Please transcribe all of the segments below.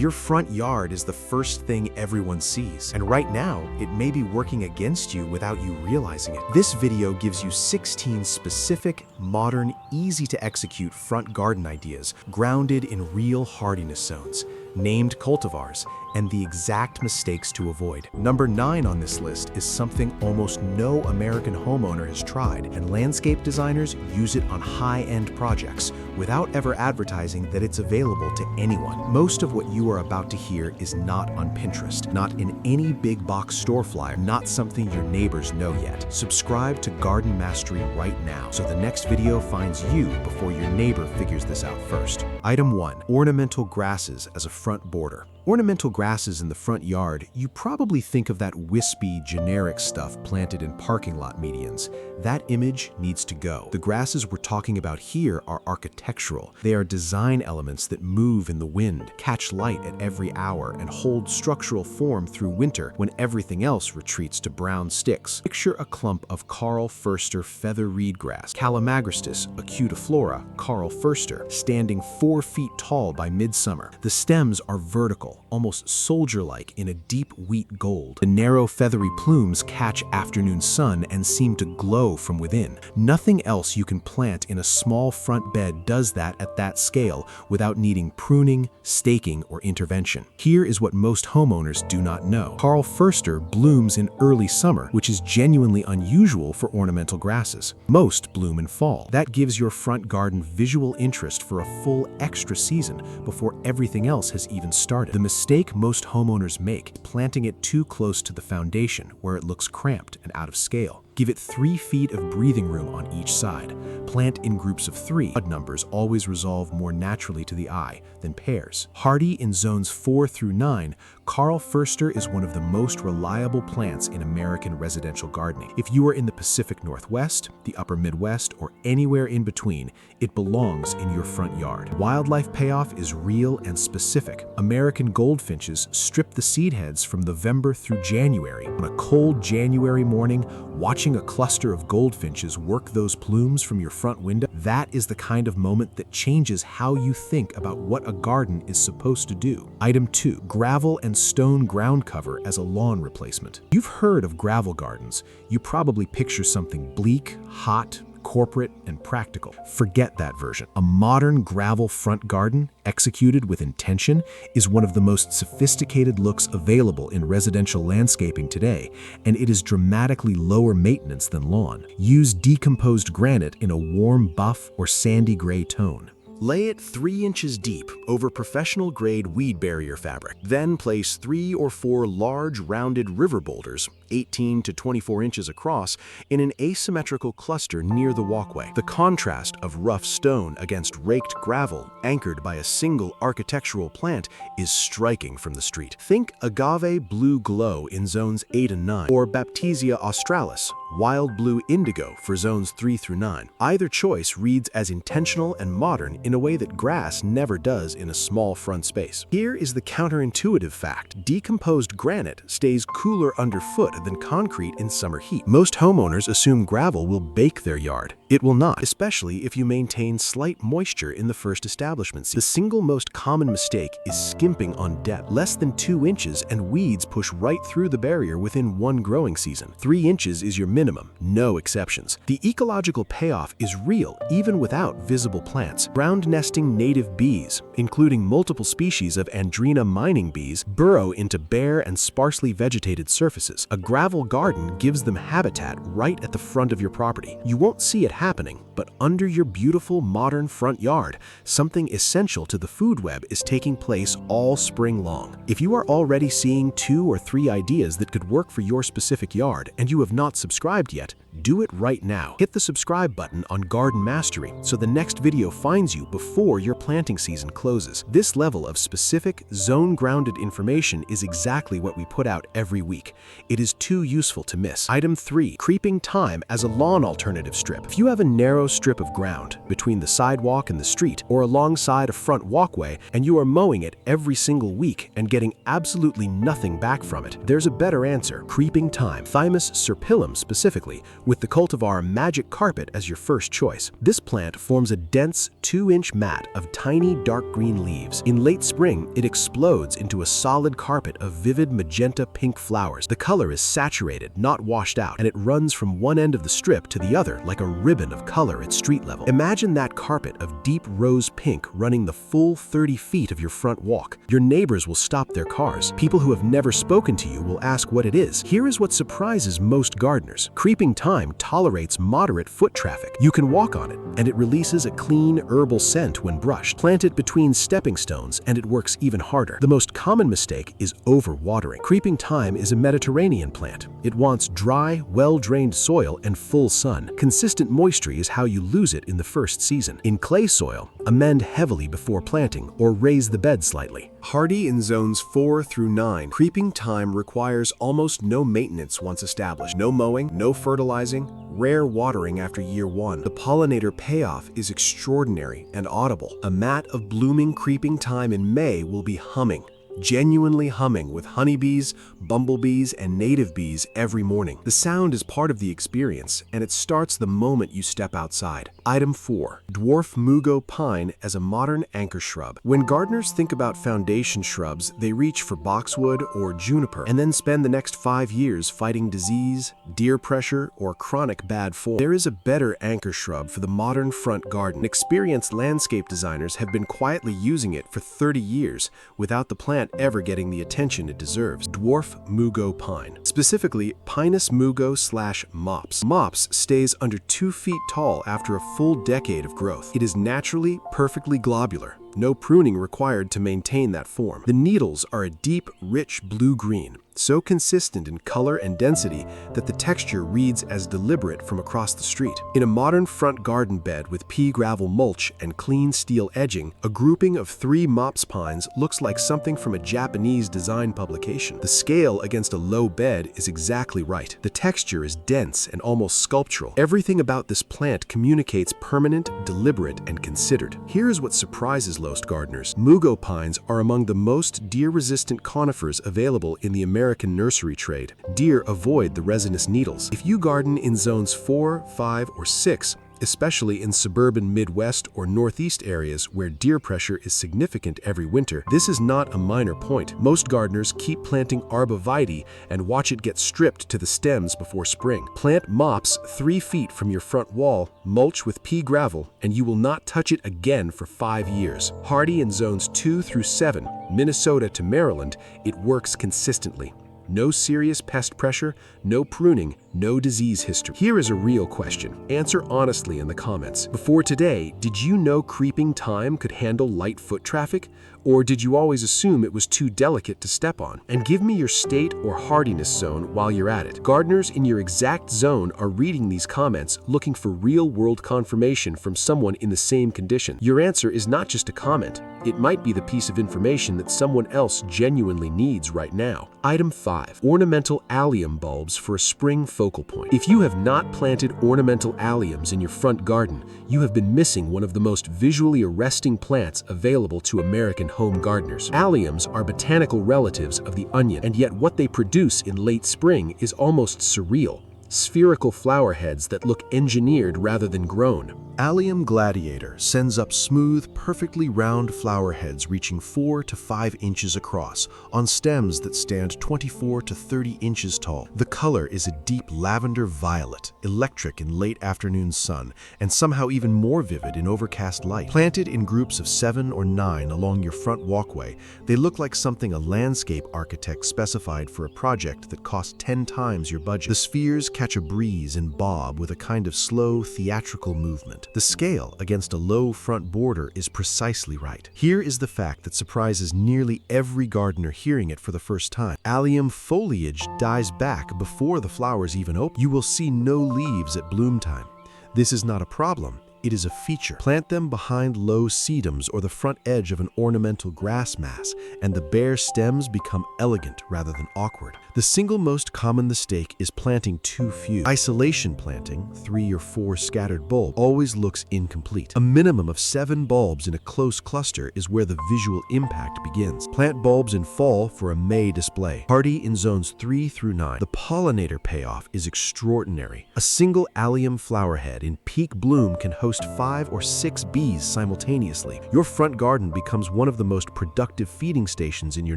Your front yard is the first thing everyone sees, and right now, it may be working against you without you realizing it. This video gives you 16 specific, modern, easy-to-execute front garden ideas grounded in real hardiness zones, named cultivars, and the exact mistakes to avoid. Number 9 on this list is something almost no American homeowner has tried, and landscape designers use it on high-end projects without ever advertising that it's available to anyone. Most of what you are about to hear is not on Pinterest, not in any big box store flyer, not something your neighbors know yet. Subscribe to Garden Mastery right now so the next video finds you before your neighbor figures this out first. Item 1. Ornamental grasses as a front border. Ornamental grasses in the front yard, you probably think of that wispy, generic stuff planted in parking lot medians. That image needs to go. The grasses we're talking about here are architectural. They are design elements that move in the wind, catch light at every hour, and hold structural form through winter when everything else retreats to brown sticks. Picture a clump of Carl Förster feather reed grass, Calamagrostis acutiflora, Carl Förster, standing 4 feet tall by midsummer. The stems are vertical, almost soldier-like in a deep wheat gold. The narrow feathery plumes catch afternoon sun and seem to glow from within. Nothing else you can plant in a small front bed does that at that scale without needing pruning, staking, or intervention. Here is what most homeowners do not know. Carl Förster blooms in early summer, which is genuinely unusual for ornamental grasses. Most bloom in fall. That gives your front garden visual interest for a full extra season before everything else has even started. The mistake most homeowners make is planting it too close to the foundation where it looks cramped and out of scale. Give it 3 feet of breathing room on each side. Plant in groups of 3. Odd numbers always resolve more naturally to the eye than pairs. Hardy in zones 4 through 9, Carl Förster is one of the most reliable plants in American residential gardening. If you are in the Pacific Northwest, the Upper Midwest, or anywhere in between, it belongs in your front yard. Wildlife payoff is real and specific. American goldfinches strip the seed heads from November through January. On a cold January morning, watching a cluster of goldfinches work those plumes from your front window, that is the kind of moment that changes how you think about what a garden is supposed to do. Item 2. Gravel and stone ground cover as a lawn replacement. You've heard of gravel gardens. You probably picture something bleak, hot, corporate, and practical. Forget that version. A modern gravel front garden, executed with intention, is one of the most sophisticated looks available in residential landscaping today, and it is dramatically lower maintenance than lawn. Use decomposed granite in a warm buff or sandy gray tone. Lay it 3 inches deep over professional-grade weed barrier fabric. Then place 3 or 4 large, rounded river boulders, 18 to 24 inches across, in an asymmetrical cluster near the walkway. The contrast of rough stone against raked gravel, anchored by a single architectural plant, is striking from the street. Think agave blue glow in zones 8 and 9, or Baptisia australis, wild blue indigo for zones 3 through 9. Either choice reads as intentional and modern in a way that grass never does in a small front space. Here is the counterintuitive fact. Decomposed granite stays cooler underfoot than concrete in summer heat. Most homeowners assume gravel will bake their yard. It will not, especially if you maintain slight moisture in the first establishment season. The single most common mistake is skimping on depth. Less than 2 inches and weeds push right through the barrier within 1 growing season. 3 inches is your minimum, no exceptions. The ecological payoff is real even without visible plants. Ground nesting native bees, including multiple species of Andrena mining bees, burrow into bare and sparsely vegetated surfaces. A gravel garden gives them habitat right at the front of your property. You won't see it happening, but under your beautiful modern front yard, something essential to the food web is taking place all spring long. If you are already seeing 2 or 3 ideas that could work for your specific yard and you have not subscribed yet, do it right now. Hit the subscribe button on Garden Mastery so the next video finds you before your planting season closes. This level of specific, zone-grounded information is exactly what we put out every week. It is too useful to miss. Item 3. Creeping thyme as a lawn alternative strip. If you have a narrow strip of ground between the sidewalk and the street, or alongside a front walkway, and you are mowing it every single week and getting absolutely nothing back from it, there's a better answer. Creeping thyme, Thymus serpillum specifically, with the cultivar Magic Carpet as your first choice. This plant forms a dense 2-inch mat of tiny dark green leaves. In late spring, it explodes into a solid carpet of vivid magenta pink flowers. The color is saturated, not washed out, and it runs from one end of the strip to the other like a ribbon of color at street level. Imagine that carpet of deep rose pink running the full 30 feet of your front walk. Your neighbors will stop their cars. People who have never spoken to you will ask what it is. Here is what surprises most gardeners. Creeping thyme tolerates moderate foot traffic. You can walk on it, and it releases a clean, herbal scent when brushed. Plant it between stepping stones, and it works even harder. The most common mistake is overwatering. Creeping thyme is a Mediterranean plant. It wants dry, well-drained soil and full sun. Consistent moisture is how you lose it in the first season. In clay soil, amend heavily before planting or raise the bed slightly. Hardy in zones 4 through 9, creeping thyme requires almost no maintenance once established. No mowing, no fertilizing, rare watering after year 1. The pollinator payoff is extraordinary and audible. A mat of blooming creeping thyme in May will be humming. Genuinely humming with honeybees, bumblebees, and native bees every morning. The sound is part of the experience, and it starts the moment you step outside. Item 4. Dwarf mugo pine as a modern anchor shrub. When gardeners think about foundation shrubs, they reach for boxwood or juniper, and then spend the next 5 years fighting disease, deer pressure, or chronic bad form. There is a better anchor shrub for the modern front garden. Experienced landscape designers have been quietly using it for 30 years without the plant ever getting the attention it deserves. Dwarf mugo pine. Specifically, Pinus mugo/mops. Mops stays under 2 feet tall after a full decade of growth. It is naturally perfectly globular. No pruning required to maintain that form. The needles are a deep, rich blue-green, so consistent in color and density that the texture reads as deliberate from across the street. In a modern front garden bed with pea gravel mulch and clean steel edging, a grouping of 3 mops pines looks like something from a Japanese design publication. The scale against a low bed is exactly right. The texture is dense and almost sculptural. Everything about this plant communicates permanent, deliberate, and considered. Here's what surprises most gardeners. Mugo pines are among the most deer-resistant conifers available in the American nursery trade. Deer avoid the resinous needles. If you garden in zones 4, 5, or 6, especially in suburban Midwest or Northeast areas where deer pressure is significant every winter, this is not a minor point. Most gardeners keep planting arborvitae and watch it get stripped to the stems before spring. Plant mops 3 feet from your front wall, mulch with pea gravel, and you will not touch it again for 5 years. Hardy in zones 2 through 7, Minnesota to Maryland, it works consistently. No serious pest pressure, no pruning, no disease history. Here is a real question. Answer honestly in the comments. Before today, did you know creeping thyme could handle light foot traffic? Or did you always assume it was too delicate to step on? And give me your state or hardiness zone while you're at it. Gardeners in your exact zone are reading these comments looking for real-world confirmation from someone in the same condition. Your answer is not just a comment. It might be the piece of information that someone else genuinely needs right now. Item 5. Ornamental allium bulbs for a spring focal point. If you have not planted ornamental alliums in your front garden, you have been missing one of the most visually arresting plants available to American home gardeners. Alliums are botanical relatives of the onion, and yet what they produce in late spring is almost surreal. Spherical flower heads that look engineered rather than grown. Allium gladiator sends up smooth, perfectly round flower heads reaching 4 to 5 inches across on stems that stand 24 to 30 inches tall. The color is a deep lavender violet, electric in late afternoon sun, and somehow even more vivid in overcast light. Planted in groups of 7 or 9 along your front walkway, they look like something a landscape architect specified for a project that cost 10 times your budget. The spheres catch a breeze and bob with a kind of slow, theatrical movement. The scale against a low front border is precisely right. Here is the fact that surprises nearly every gardener hearing it for the first time. Allium foliage dies back before the flowers even open. You will see no leaves at bloom time. This is not a problem. it is a feature. Plant them behind low sedums or the front edge of an ornamental grass mass, and the bare stems become elegant rather than awkward. The single most common mistake is planting too few. Isolation planting, 3 or 4 scattered bulbs, always looks incomplete. A minimum of 7 bulbs in a close cluster is where the visual impact begins. Plant bulbs in fall for a May display. Hardy in zones 3 through 9. The pollinator payoff is extraordinary. A single Allium flower head in peak bloom can host 5 or 6 bees simultaneously. Your front garden becomes one of the most productive feeding stations in your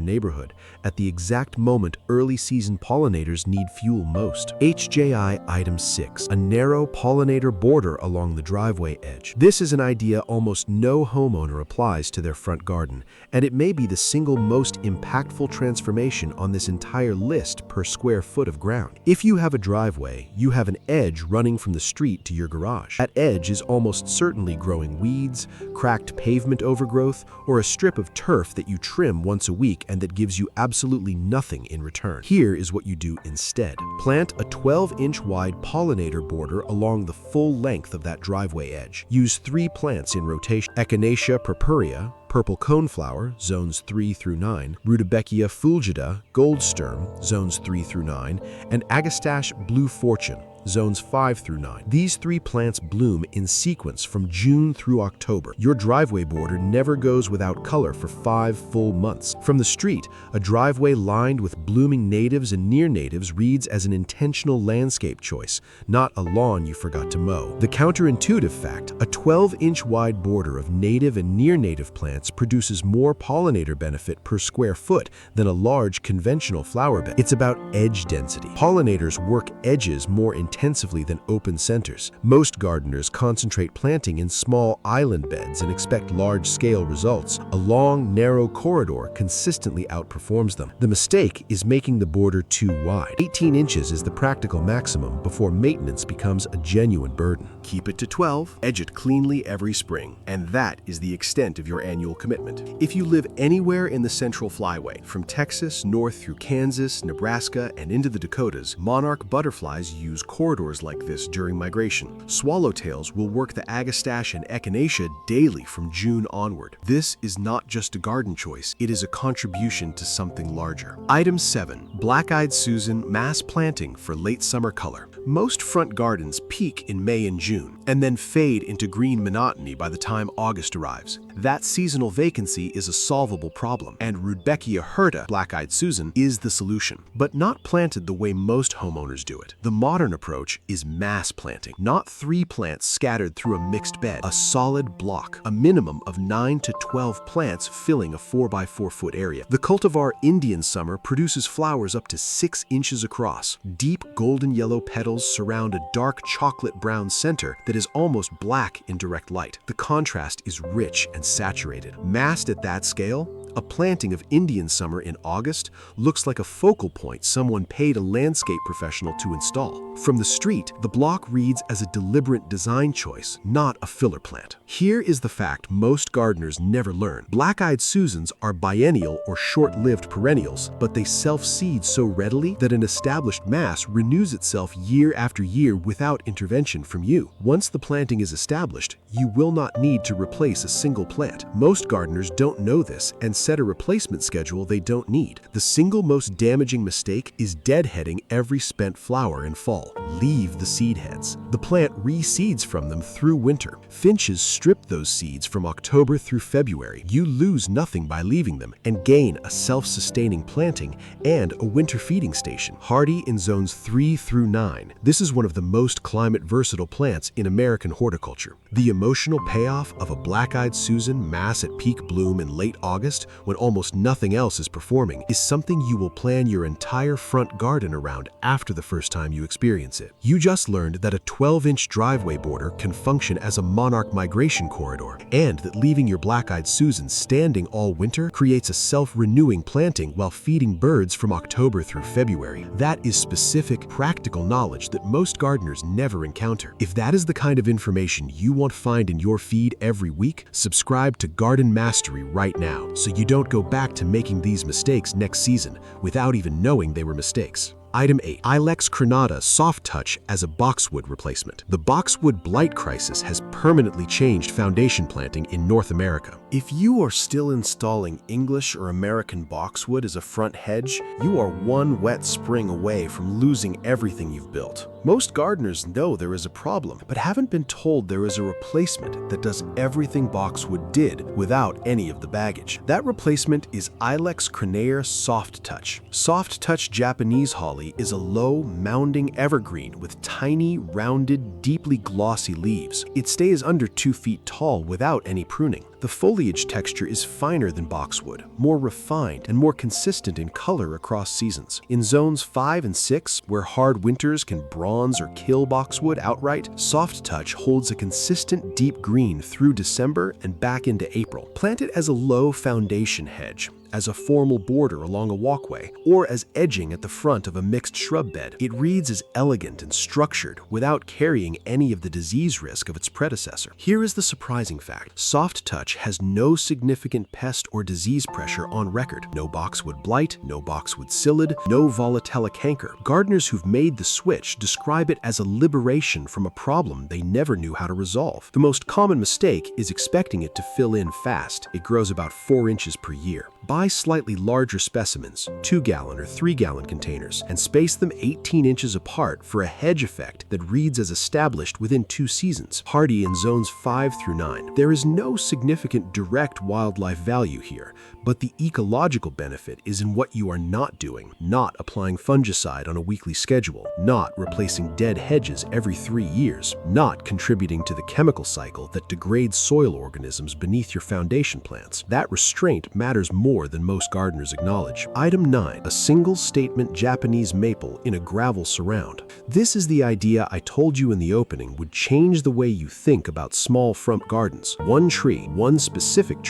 neighborhood at the exact moment early season pollinators need fuel most. HJI Item 6, a narrow pollinator border along the driveway edge. This is an idea almost no homeowner applies to their front garden, and it may be the single most impactful transformation on this entire list per square foot of ground. If you have a driveway, you have an edge running from the street to your garage. That edge is almost certainly growing weeds, cracked pavement overgrowth, or a strip of turf that you trim once a week and that gives you absolutely nothing in return. Here is what you do instead. Plant a 12-inch wide pollinator border along the full length of that driveway edge. Use 3 plants in rotation: Echinacea purpurea, purple coneflower, zones 3 through 9, Rudbeckia fulgida, gold sturm, zones 3 through 9, and Agastache blue fortune, zones 5 through 9. These 3 plants bloom in sequence from June through October. Your driveway border never goes without color for 5 full months. From the street, a driveway lined with blooming natives and near natives reads as an intentional landscape choice, not a lawn you forgot to mow. The counterintuitive fact, a 12-inch wide border of native and near native plants produces more pollinator benefit per square foot than a large conventional flower bed. It's about edge density. Pollinators work edges more intensively than open centers. Most gardeners concentrate planting in small island beds and expect large-scale results. A long, narrow corridor consistently outperforms them. The mistake is making the border too wide. 18 inches is the practical maximum before maintenance becomes a genuine burden. Keep it to 12, edge it cleanly every spring, and that is the extent of your annual commitment. If you live anywhere in the Central Flyway, from Texas north through Kansas, Nebraska, and into the Dakotas, monarch butterflies use corridors like this during migration. Swallowtails will work the Agastache and Echinacea daily from June onward. This is not just a garden choice, it is a contribution to something larger. Item 7. Black-eyed Susan mass planting for late summer color. Most front gardens peak in May and June, and then fade into green monotony by the time August arrives. That seasonal vacancy is a solvable problem, and Rudbeckia hirta, Black-eyed Susan, is the solution, but not planted the way most homeowners do it. The modern approach is mass planting, not 3 plants scattered through a mixed bed, a solid block, a minimum of 9 to 12 plants filling a 4x4 foot area. The cultivar Indian Summer produces flowers up to 6 inches across. Deep golden yellow petals surround a dark chocolate brown center that is almost black in direct light. The contrast is rich and saturated. Massed at that scale, a planting of Indian Summer in August looks like a focal point someone paid a landscape professional to install. From the street, the block reads as a deliberate design choice, not a filler plant. Here is the fact most gardeners never learn. Black-eyed Susans are biennial or short-lived perennials, but they self-seed so readily that an established mass renews itself year after year without intervention from you. Once the planting is established, you will not need to replace a single plant. Most gardeners don't know this and set a replacement schedule they don't need. The single most damaging mistake is deadheading every spent flower in fall. Leave the seed heads. The plant reseeds from them through winter. Finches strip those seeds from October through February. You lose nothing by leaving them and gain a self-sustaining planting and a winter feeding station. Hardy in zones 3 through 9. This is one of the most climate-versatile plants in American horticulture. The emotional payoff of a Black-eyed Susan mass at peak bloom in late August, when almost nothing else is performing, is something you will plan your entire front garden around after the first time you experience it. You just learned that a 12-inch driveway border can function as a monarch migration corridor, and that leaving your Black-eyed Susan standing all winter creates a self-renewing planting while feeding birds from October through February. That is specific, practical knowledge that most gardeners never encounter. If that is the kind of information you want to find in your feed every week, subscribe to Garden Mastery right now so you don't go back to making these mistakes next season without even knowing they were mistakes. Item 8. Ilex crenata soft touch as a boxwood replacement. The boxwood blight crisis has permanently changed foundation planting in North America. If you are still installing English or American boxwood as a front hedge, you are one wet spring away from losing everything you've built. Most gardeners know there is a problem, but haven't been told there is a replacement that does everything boxwood did without any of the baggage. That replacement is Ilex crenata Soft Touch. Soft Touch Japanese holly is a low, mounding evergreen with tiny, rounded, deeply glossy leaves. It stays under 2 feet tall without any pruning. The foliage texture is finer than boxwood, more refined, and more consistent in color across seasons. In zones 5 and 6, where hard winters can bronze or kill boxwood outright, Soft Touch holds a consistent deep green through December and back into April. Plant it as a low foundation hedge, as a formal border along a walkway, or as edging at the front of a mixed shrub bed. It reads as elegant and structured without carrying any of the disease risk of its predecessor. Here is the surprising fact. Soft Touch has no significant pest or disease pressure on record. No boxwood blight, no boxwood psyllid, no volatile canker. Gardeners who've made the switch describe it as a liberation from a problem they never knew how to resolve. The most common mistake is expecting it to fill in fast. It grows about 4 inches per year. Buy slightly larger specimens, 2-gallon or 3-gallon containers, and space them 18 inches apart for a hedge effect that reads as established within 2 seasons, hardy in zones 5 through 9. There is no significant direct wildlife value here, but the ecological benefit is in what you are not doing, not applying fungicide on a weekly schedule, not replacing dead hedges every 3 years, not contributing to the chemical cycle that degrades soil organisms beneath your foundation plants. That restraint matters more than most gardeners acknowledge. Item 9. A single statement Japanese maple in a gravel surround. This is the idea I told you in the opening would change the way you think about small front gardens. One tree, one specific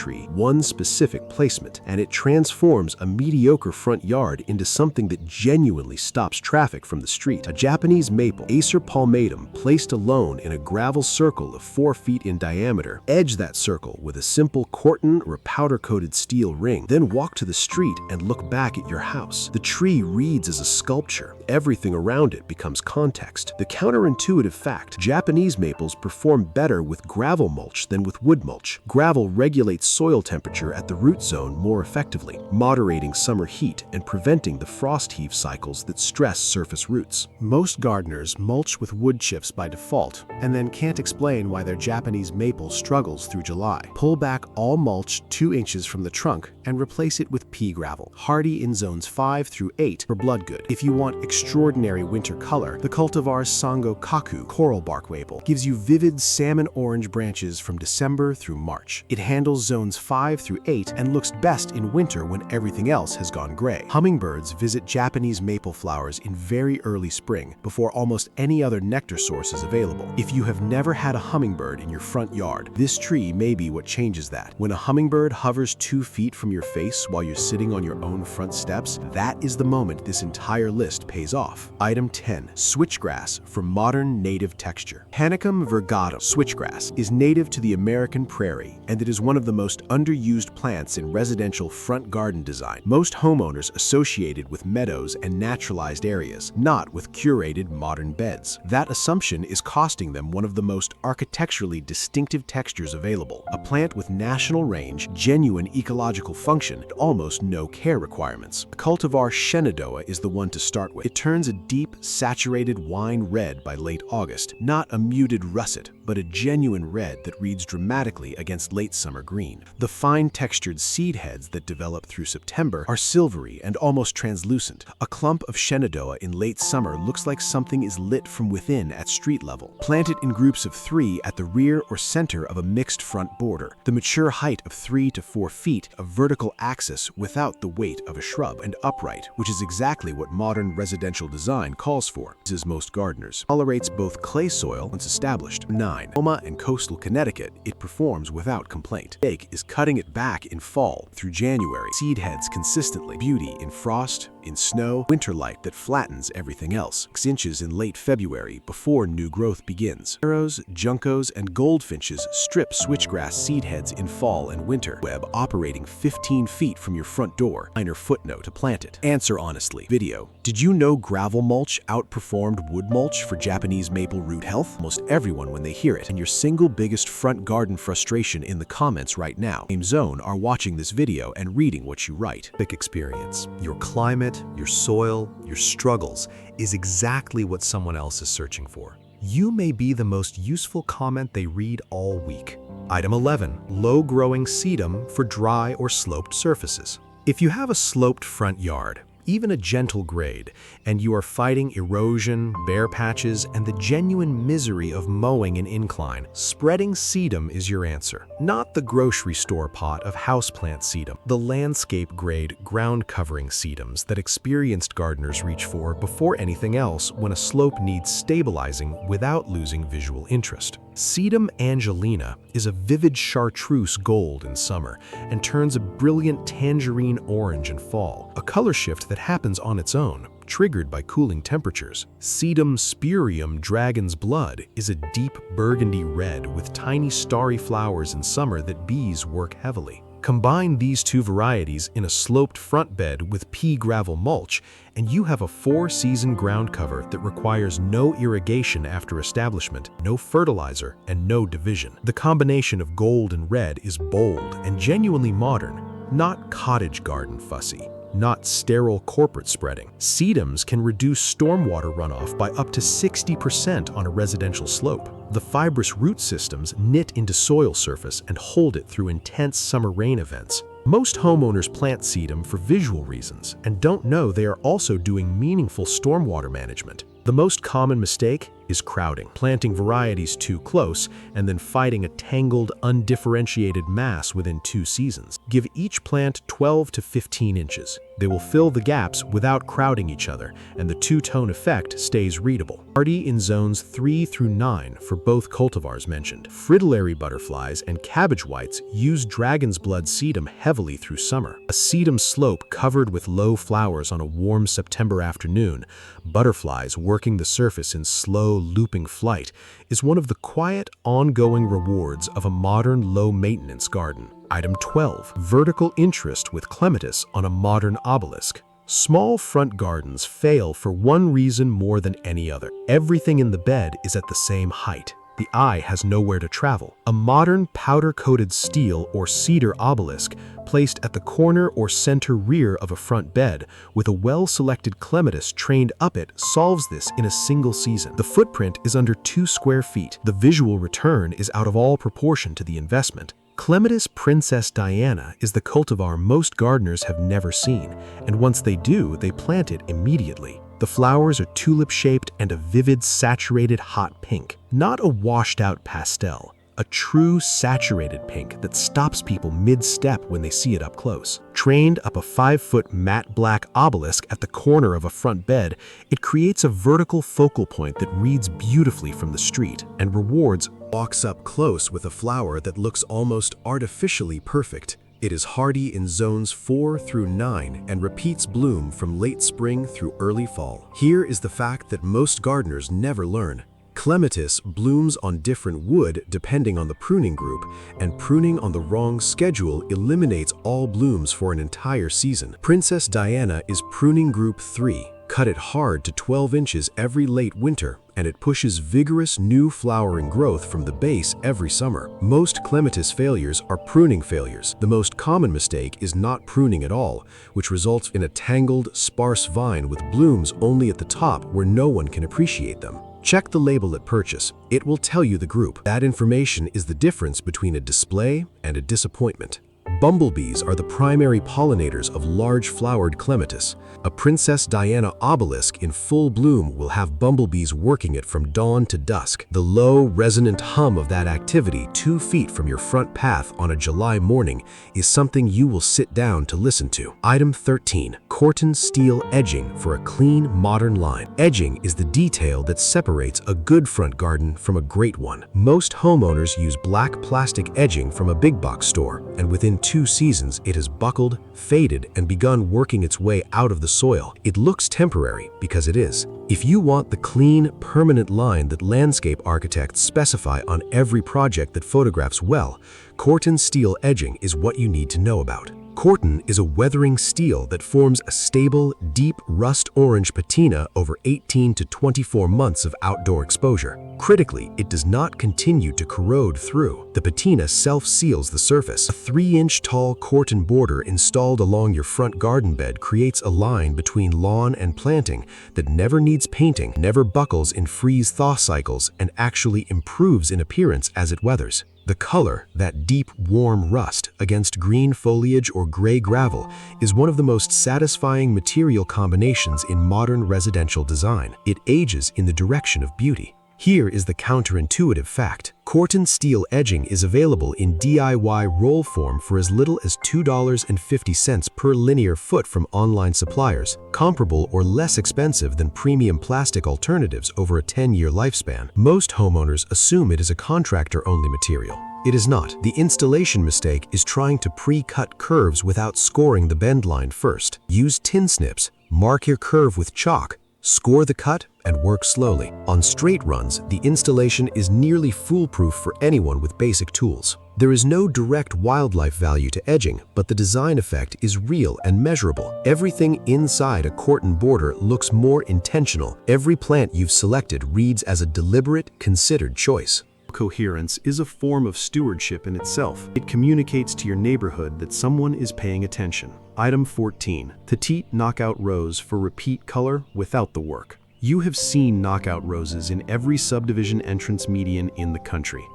placement, and it transforms a mediocre front yard into something that genuinely stops traffic from the street. A Japanese maple, Acer palmatum, placed alone in a gravel circle of 4 feet in diameter. Edge that circle with a simple Corten or powder-coated steel ring. Then walk to the street and look back at your house. The tree reads as a sculpture. Everything around it becomes context. The counterintuitive fact: Japanese maples perform better with gravel mulch than with wood mulch. Gravel regulates soil temperature at the root zone more effectively, moderating summer heat and preventing the frost heave cycles that stress surface roots. Most gardeners mulch with wood chips by default and then can't explain why their Japanese maple struggles through July. Pull back all mulch 2 inches from the trunk and replace it with pea gravel, hardy in zones 5 through 8 for bloodgood. If you want extraordinary winter color, the cultivars Sango Kaku coral bark maple gives you vivid salmon orange branches from December through March. It handles zones 5 through 8 and looks best in winter when everything else has gone gray. Hummingbirds visit Japanese maple flowers in very early spring before almost any other nectar source is available. If you have never had a hummingbird in your front yard, this tree may be what changes that. When a hummingbird hovers 2 feet from your face while you're sitting on your own front steps, that is the moment this entire list pays off. Item 10. Switchgrass for modern native texture. Panicum virgatum switchgrass is native to the American prairie, and it is one of the most underused plants in residential front garden design. Most homeowners associate it with meadows and naturalized areas, not with curated modern beds. That assumption is costing them one of the most architecturally distinctive textures available. A plant with national range, genuine ecological function, and almost no care requirements. The cultivar Shenandoah is the one to start with. It turns a deep, saturated wine red by late August, not a muted russet, but a genuine red that reads dramatically against late summer green. The fine-textured seed heads that develop through September are silvery and almost translucent. A clump of Shenandoah in late summer looks like something is lit from within at street level. Plant it in groups of 3 at the rear or center of a mixed front border. The mature height of 3 to 4 feet, a vertical axis without the weight of a shrub, and upright, which is exactly what modern residential design calls for. This is most gardeners. Tolerates both clay soil once established. 9. Oklahoma and coastal Connecticut, it performs without complaint. Jake is cutting it back in fall through January. Seed heads consistently. Beauty in frost, in snow, winter light that flattens everything else. 6 inches in late February before new growth begins. Sparrows, juncos, and goldfinches strip switchgrass seed heads in fall and winter. Web operating 15 feet from your front door. Minor footnote to plant it. Answer honestly. Video. Did you know gravel mulch outperformed wood mulch for Japanese maple root health? Almost everyone when they hear it. And your single biggest front garden frustration in the comments right now. Same zone are watching this video and reading what you write. Big experience. Your climate, your soil, your struggles is exactly what someone else is searching for. You may be the most useful comment they read all week. Item 11. Low-growing sedum for dry or sloped surfaces. If you have a sloped front yard, even a gentle grade, and you are fighting erosion, bare patches, and the genuine misery of mowing an incline, spreading sedum is your answer. Not the grocery store pot of houseplant sedum, the landscape-grade, ground-covering sedums that experienced gardeners reach for before anything else when a slope needs stabilizing without losing visual interest. Sedum Angelina is a vivid chartreuse gold in summer and turns a brilliant tangerine orange in fall, a color shift that happens on its own, triggered by cooling temperatures. Sedum Spurium Dragon's Blood is a deep burgundy red with tiny starry flowers in summer that bees work heavily. Combine these two varieties in a sloped front bed with pea gravel mulch, and you have a 4-season ground cover that requires no irrigation after establishment, no fertilizer, and no division. The combination of gold and red is bold and genuinely modern, not cottage garden fussy. Not sterile corporate spreading. Sedums can reduce stormwater runoff by up to 60% on a residential slope. The fibrous root systems knit into soil surface and hold it through intense summer rain events. Most homeowners plant sedum for visual reasons and don't know they are also doing meaningful stormwater management. The most common mistake is crowding, planting varieties too close and then fighting a tangled, undifferentiated mass within 2 seasons. Give each plant 12 to 15 inches. They will fill the gaps without crowding each other, and the two-tone effect stays readable. Hardy in zones 3 through 9 for both cultivars mentioned. Fritillary butterflies and cabbage whites use dragon's blood sedum heavily through summer. A sedum slope covered with low flowers on a warm September afternoon, butterflies working the surface in slow, looping flight, is one of the quiet, ongoing rewards of a modern, low-maintenance garden. Item 12. Vertical interest with Clematis on a modern obelisk. Small front gardens fail for one reason more than any other. Everything in the bed is at the same height. The eye has nowhere to travel. A modern powder-coated steel or cedar obelisk placed at the corner or center rear of a front bed with a well-selected clematis trained up it solves this in a single season. The footprint is under 2 square feet. The visual return is out of all proportion to the investment. Clematis Princess Diana is the cultivar most gardeners have never seen, and once they do, they plant it immediately. The flowers are tulip-shaped and a vivid, saturated hot pink, not a washed-out pastel, a true saturated pink that stops people mid-step when they see it up close. Trained up a 5-foot matte black obelisk at the corner of a front bed, it creates a vertical focal point that reads beautifully from the street and rewards walks up close with a flower that looks almost artificially perfect. It is hardy in zones 4 through 9 and repeats bloom from late spring through early fall. Here is the fact that most gardeners never learn. Clematis blooms on different wood depending on the pruning group, and pruning on the wrong schedule eliminates all blooms for an entire season. Princess Diana is pruning group 3. Cut it hard to 12 inches every late winter, and it pushes vigorous new flowering growth from the base every summer. Most clematis failures are pruning failures. The most common mistake is not pruning at all, which results in a tangled, sparse vine with blooms only at the top where no one can appreciate them. Check the label at purchase. It will tell you the group. That information is the difference between a display and a disappointment. Bumblebees are the primary pollinators of large-flowered clematis. A Princess Diana obelisk in full bloom will have bumblebees working it from dawn to dusk. The low, resonant hum of that activity 2 feet from your front path on a July morning is something you will sit down to listen to. Item 13. Corten steel edging for a clean, modern line. Edging is the detail that separates a good front garden from a great one. Most homeowners use black plastic edging from a big box store, and within 2 seasons, it has buckled, faded, and begun working its way out of the soil. It looks temporary because it is. If you want the clean, permanent line that landscape architects specify on every project that photographs well, Corten steel edging is what you need to know about. Corten is a weathering steel that forms a stable, deep rust-orange patina over 18 to 24 months of outdoor exposure. Critically, it does not continue to corrode through. The patina self-seals the surface. A 3-inch tall Corten border installed along your front garden bed creates a line between lawn and planting that never needs painting, never buckles in freeze-thaw cycles, and actually improves in appearance as it weathers. The color, that deep, warm rust against green foliage or gray gravel, is one of the most satisfying material combinations in modern residential design. It ages in the direction of beauty. Here is the counterintuitive fact. Corten steel edging is available in DIY roll form for as little as $2.50 per linear foot from online suppliers, comparable or less expensive than premium plastic alternatives over a 10-year lifespan. Most homeowners assume it is a contractor-only material. It is not. The installation mistake is trying to pre-cut curves without scoring the bend line first. Use tin snips, mark your curve with chalk, score the cut, and work slowly. On straight runs, the installation is nearly foolproof for anyone with basic tools. There is no direct wildlife value to edging, but the design effect is real and measurable. Everything inside a Corten border looks more intentional. Every plant you've selected reads as a deliberate, considered choice. Coherence is a form of stewardship in itself. It communicates to your neighborhood that someone is paying attention. Item 14. Petite Knockout Rose for repeat color without the work. You have seen knockout roses in every subdivision entrance median in the country.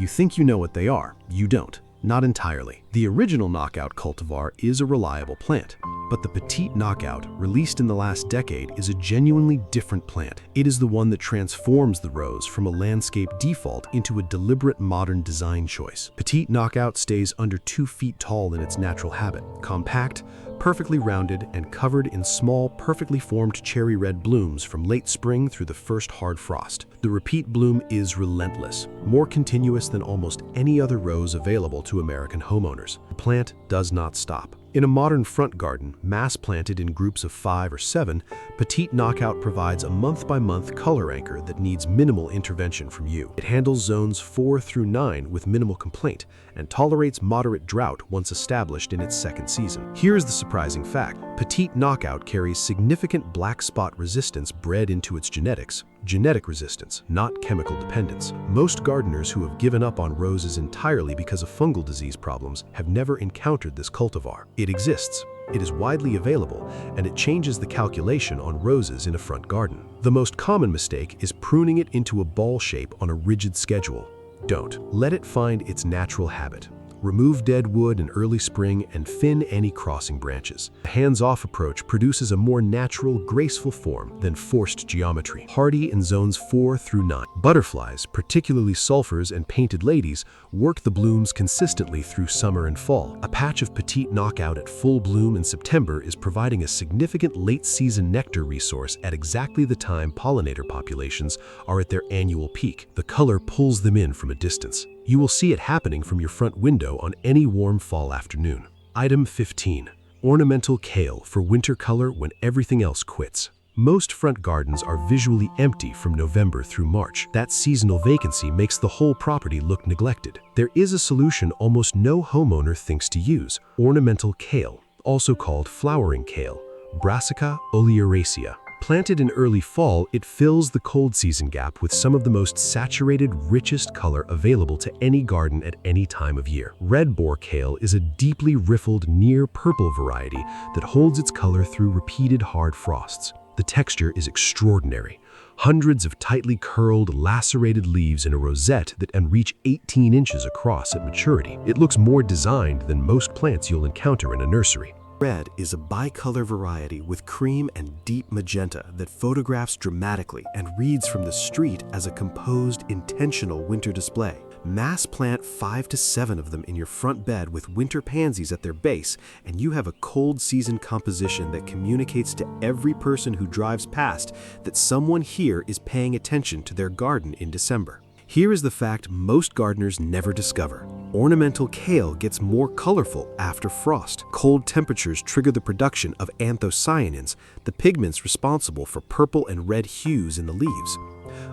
You think you know what they are. You don't. Not entirely. The original knockout cultivar is a reliable plant, but the Petite Knockout, released in the last decade, is a genuinely different plant. It is the one that transforms the rose from a landscape default into a deliberate modern design choice. Petite Knockout stays under 2 feet tall in its natural habit, compact, perfectly rounded, and covered in small, perfectly formed cherry red blooms from late spring through the first hard frost. The repeat bloom is relentless, more continuous than almost any other rose available to American homeowners. The plant does not stop. In a modern front garden, mass-planted in groups of 5 or 7, Petite Knockout provides a month-by-month color anchor that needs minimal intervention from you. It handles zones 4 through 9 with minimal complaint and tolerates moderate drought once established in its second season. Here's the surprising fact. Petite Knockout carries significant black spot resistance bred into its genetics. Genetic resistance, not chemical dependence. Most gardeners who have given up on roses entirely because of fungal disease problems have never encountered this cultivar. It exists, it is widely available, and it changes the calculation on roses in a front garden. The most common mistake is pruning it into a ball shape on a rigid schedule. Don't. Let it find its natural habit. Remove dead wood in early spring and thin any crossing branches. A hands-off approach produces a more natural, graceful form than forced geometry. Hardy in zones 4 through 9. Butterflies, particularly sulfurs and painted ladies, work the blooms consistently through summer and fall. A patch of Petite Knockout at full bloom in September is providing a significant late-season nectar resource at exactly the time pollinator populations are at their annual peak. The color pulls them in from a distance. You will see it happening from your front window on any warm fall afternoon. Item 15. Ornamental Kale for winter color when everything else quits. Most front gardens are visually empty from November through March. That seasonal vacancy makes the whole property look neglected. There is a solution almost no homeowner thinks to use: ornamental kale, also called flowering kale, Brassica olearacea. Planted in early fall, it fills the cold season gap with some of the most saturated, richest color available to any garden at any time of year. Red boar kale is a deeply riffled, near-purple variety that holds its color through repeated hard frosts. The texture is extraordinary. Hundreds of tightly curled, lacerated leaves in a rosette that can reach 18 inches across at maturity. It looks more designed than most plants you'll encounter in a nursery. Red is a bicolor variety with cream and deep magenta that photographs dramatically and reads from the street as a composed, intentional winter display. Mass plant 5 to 7 of them in your front bed with winter pansies at their base, and you have a cold season composition that communicates to every person who drives past that someone here is paying attention to their garden in December. Here is the fact most gardeners never discover. Ornamental kale gets more colorful after frost. Cold temperatures trigger the production of anthocyanins, the pigments responsible for purple and red hues in the leaves.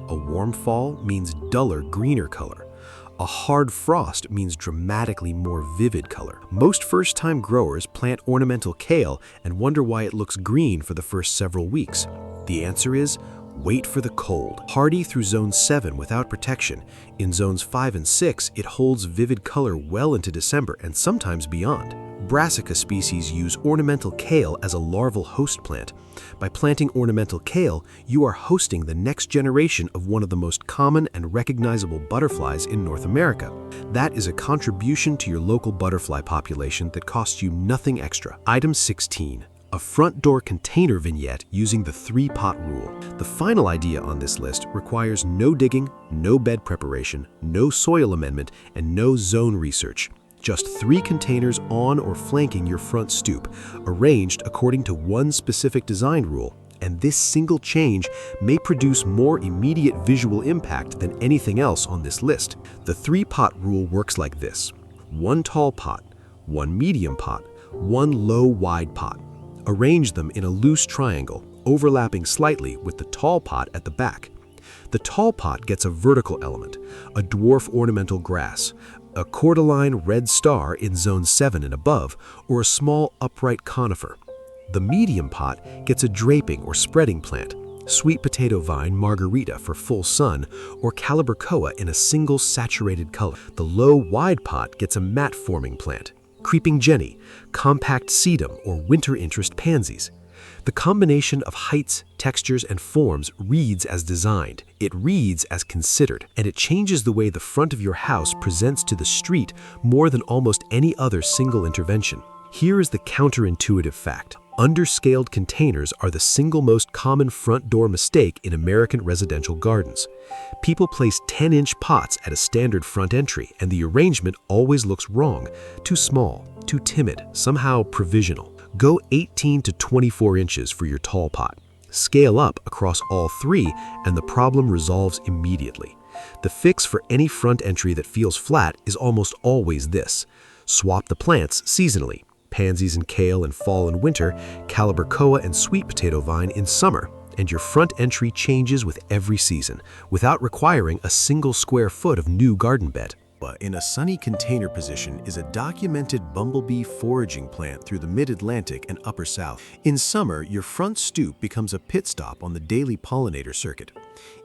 A warm fall means duller, greener color. A hard frost means dramatically more vivid color. Most first-time growers plant ornamental kale and wonder why it looks green for the first several weeks. The answer is, wait for the cold. Hardy through zone 7 without protection. In zones 5 and 6, it holds vivid color well into December and sometimes beyond. Brassica species use ornamental kale as a larval host plant. By planting ornamental kale, you are hosting the next generation of one of the most common and recognizable butterflies in North America. That is a contribution to your local butterfly population that costs you nothing extra. Item 16. A front door container vignette using the 3-pot rule. The final idea on this list requires no digging, no bed preparation, no soil amendment, and no zone research. Just 3 containers on or flanking your front stoop, arranged according to one specific design rule, and this single change may produce more immediate visual impact than anything else on this list. The 3-pot rule works like this: 1 tall pot, 1 medium pot, 1 low wide pot. Arrange them in a loose triangle, overlapping slightly with the tall pot at the back. The tall pot gets a vertical element, a dwarf ornamental grass, a cordyline red star in zone 7 and above, or a small upright conifer. The medium pot gets a draping or spreading plant, sweet potato vine margarita for full sun, or calibrachoa in a single saturated color. The low wide pot gets a mat forming plant, creeping jenny, compact sedum, or winter interest pansies. The combination of heights, textures, and forms reads as designed, it reads as considered, and it changes the way the front of your house presents to the street more than almost any other single intervention. Here is the counterintuitive fact. Underscaled containers are the single most common front door mistake in American residential gardens. People place 10-inch pots at a standard front entry, and the arrangement always looks wrong, too small, too timid, somehow provisional. Go 18 to 24 inches for your tall pot. Scale up across all 3, and the problem resolves immediately. The fix for any front entry that feels flat is almost always this: swap the plants seasonally. Pansies and kale in fall and winter, calibrachoa and sweet potato vine in summer, and your front entry changes with every season, without requiring a single square foot of new garden bed. In a sunny container position is a documented bumblebee foraging plant through the mid-Atlantic and upper South. In summer, your front stoop becomes a pit stop on the daily pollinator circuit.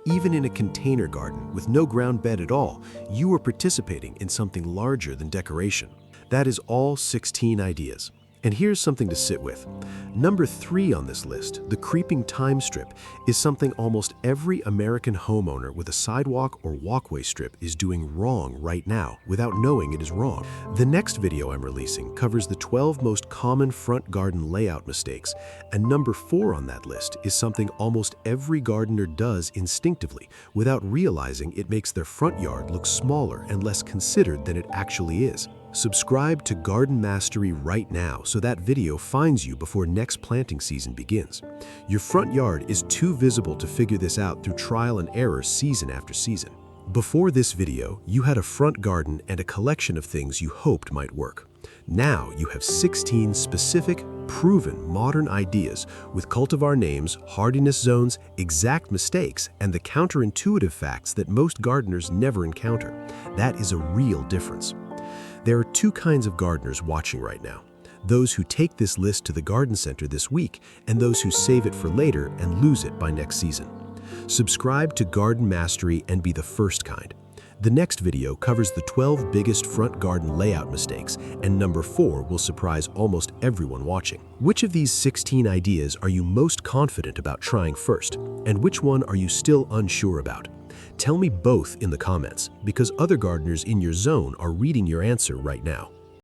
Even in a container garden with no ground bed at all, you are participating in something larger than decoration. That is all 16 ideas. And here's something to sit with. Number 3 on this list, the creeping thyme strip, is something almost every American homeowner with a sidewalk or walkway strip is doing wrong right now without knowing it is wrong. The next video I'm releasing covers the 12 most common front garden layout mistakes, and number 4 on that list is something almost every gardener does instinctively without realizing it makes their front yard look smaller and less considered than it actually is. Subscribe to Garden Mastery right now so that video finds you before next planting season begins. Your front yard is too visible to figure this out through trial and error season after season. Before this video, you had a front garden and a collection of things you hoped might work. Now you have 16 specific, proven modern ideas with cultivar names, hardiness zones, exact mistakes, and the counterintuitive facts that most gardeners never encounter. That is a real difference. There are 2 kinds of gardeners watching right now: those who take this list to the garden center this week, and those who save it for later and lose it by next season. Subscribe to Garden Mastery and be the first kind. The next video covers the 12 biggest front garden layout mistakes, and number 4 will surprise almost everyone watching. Which of these 16 ideas are you most confident about trying first, and which one are you still unsure about? Tell me both in the comments, because other gardeners in your zone are reading your answer right now.